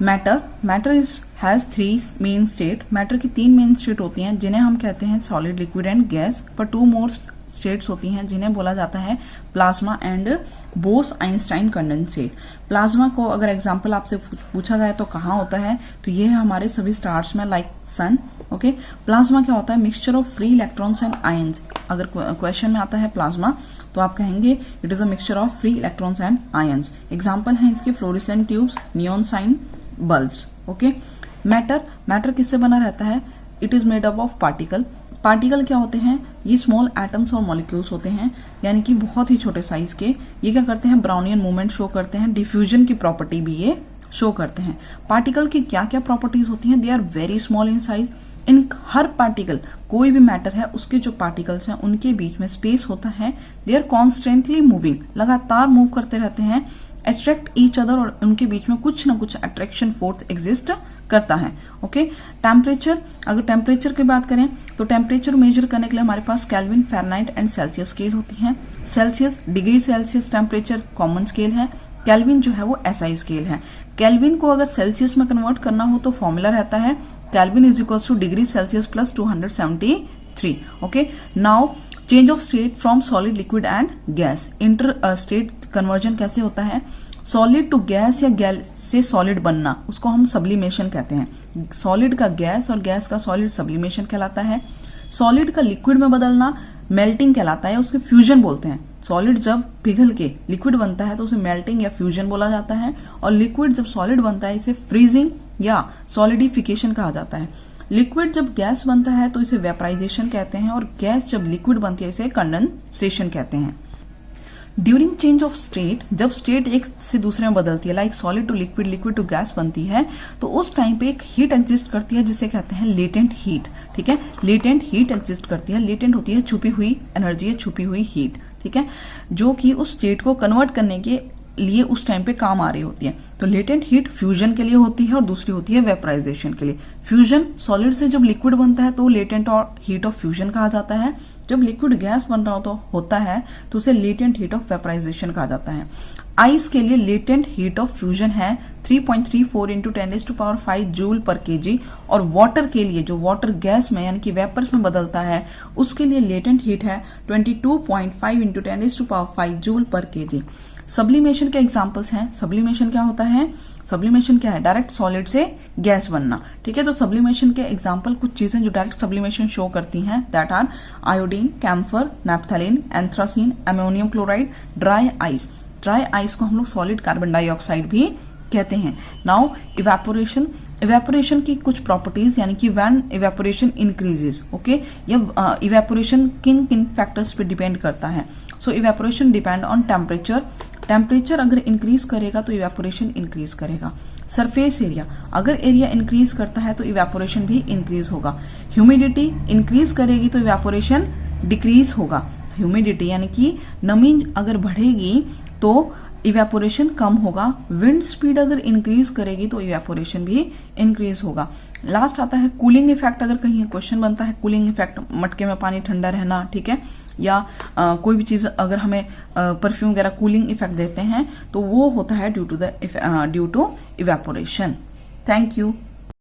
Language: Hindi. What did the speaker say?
Matter has 3 main state. Matter की 3 मेन स्टेट होती हैं जिन्हें हम कहते हैं सॉलिड, लिक्विड एंड गैस, पर 2 मोर स्टेट्स होती हैं जिन्हें बोला जाता है plasma and boss Einstein condensate. Plasma को अगर एग्जांपल आपसे पूछा जाए तो कहाँ होता है, तो ये है हमारे सभी स्टार्स में, लाइक सन। ओके, प्लाज्मा क्या होता है? Mixture of free electrons and ions. अगर क्वेश्चन में आता है प्लाज्मा तो आप कहेंगे it is a mixture of free electrons and ions. Example है इसके fluorescent tubes, neon sign bulbs. Okay, matter किससे बना रहता है? It is made up of particle. Particle क्या होते हैं? ये स्मॉल एटम्स और मॉलिक्यूल्स होते हैं, यानी कि बहुत ही छोटे साइज के। ये क्या करते हैं? ब्राउनियन मूवमेंट शो करते हैं, डिफ्यूजन की प्रॉपर्टी भी ये शो करते हैं। पार्टिकल की क्या क्या प्रॉपर्टीज होती हैं? They are very small in size. In हर पार्टिकल, कोई भी मैटर है उसके जो पार्टिकल्स हैं उनके बीच में स्पेस होता है। दे आर कॉन्स्टेंटली मूविंग, लगातार मूव करते रहते हैं, अट्रैक्ट ईच अदर, और उनके बीच में कुछ ना कुछ अट्रैक्शन फोर्स एग्जिस्ट करता है। ओके, टेम्परेचर, अगर टेम्परेचर की बात करें तो टेम्परेचर मेजर करने के लिए हमारे पास Kelvin, Fahrenheit and Celsius scale होती है। Celsius, degree Celsius temperature common scale है। केल्विन जो है वो एसआई स्केल है। केल्विन को अगर सेल्सियस में कन्वर्ट करना हो तो फॉर्मूला रहता है kelvin is equal two degree Celsius plus 273। Okay, now change of state from solid, liquid and gas. Inter state conversion कैसे होता है? सॉलिड टू गैस या गैस से सॉलिड बनना, उसको हम सब्लिमेशन कहते हैं। सॉलिड का गैस और गैस का सॉलिड सब्लिमेशन कहलाता है। सॉलिड का लिक्विड में बदलना मेल्टिंग कहलाता है, उसके फ्यूजन बोलते हैं। सॉलिड जब पिघल के लिक्विड बनता है तो उसे मेल्टिंग या फ्यूजन बोला जाता है, और लिक्विड जब सॉलिड बनता है इसे फ्रीजिंग या सॉलिडिफिकेशन कहा जाता है। लिक्विड जब गैस बनता है तो इसे वेपराइजेशन कहते हैं, और गैस जब लिक्विड बनती है इसे कंडेंसेशन कहते हैं। ड्यूरिंग चेंज ऑफ स्टेट, जब स्टेट एक से दूसरे में बदलती है, like solid to liquid, liquid to gas बनती है, तो उस टाइम पे एक हीट एग्जिस्ट करती है जिसे कहते हैं लेटेंट हीट। ठीक है, लेटेंट हीट एग्जिस्ट करती है। लेटेंट होती है छुपी हुई एनर्जी है, छुपी हुई हीट। ठीक है, जो कि उस स्टेट को कन्वर्ट करने के लिए उस टाइम पे काम आ रही होती है। तो लेटेंट हीट फ्यूजन के लिए होती है और दूसरी होती है वेपराइजेशन के लिए। फ्यूजन, सॉलिड से जब लिक्विड बनता है तो लेटेंट और हीट ऑफ फ्यूजन कहा जाता है। जब लिक्विड गैस बन रहा होता है तो उसे लेटेंट हीट ऑफ वेपराइजेशन कहा जाता है। आइस के लिए लेटेंट हीट ऑफ फ्यूजन है 3.34 इंटू 10⁵ जूल पर केजी, और वाटर के लिए, जो वाटर गैस में यानी कि वेपर्स में बदलता है, उसके लिए लेटेंट हीट है 22.5 इंटू 10⁵ जूल पर केजी। सब्लिमेशन के एग्जाम्पल्स हैं। सब्लिमेशन क्या होता है? सब्लिमेशन क्या है? डायरेक्ट सॉलिड से गैस बनना। ठीक है, तो सब्लिमेशन के एग्जाम्पल कुछ चीजें जो डायरेक्ट सब्लिमेशन शो करती हैं, that are iodine, camphor, naphthalene, anthracene, ammonium chloride, dry ice. Dry ice को हम लोग सॉलिड कार्बन डाइऑक्साइड भी कहते हैं। नाउ इवेपोरेशन, इवेपोरेशन की कुछ प्रॉपर्टीज, यानी कि व्हेन इवेपोरेशन इंक्रीजेस। ओके, या इवेपोरेशन किन किन फैक्टर्स पे डिपेंड करता है? So evaporation depend on temperature. Temperature अगर इंक्रीज करेगा तो इवेपोरेशन इंक्रीज करेगा। सरफेस एरिया, अगर एरिया इंक्रीज करता है तो इवेपोरेशन भी इंक्रीज होगा। ह्यूमिडिटी इंक्रीज करेगी तो इवेपोरेशन डिक्रीज होगा। ह्यूमिडिटी यानी कि नमी अगर बढ़ेगी तो इवेपोरेशन कम होगा। विंड स्पीड अगर इंक्रीज करेगी तो इवेपोरेशन भी इंक्रीज होगा। लास्ट आता है कूलिंग इफेक्ट। अगर कहीं क्वेश्चन बनता है कूलिंग इफेक्ट, मटके में पानी ठंडा रहना, ठीक है, या कोई भी चीज अगर हमें परफ्यूम वगैरह कूलिंग इफेक्ट देते हैं तो वो होता है due to evaporation. Thank you.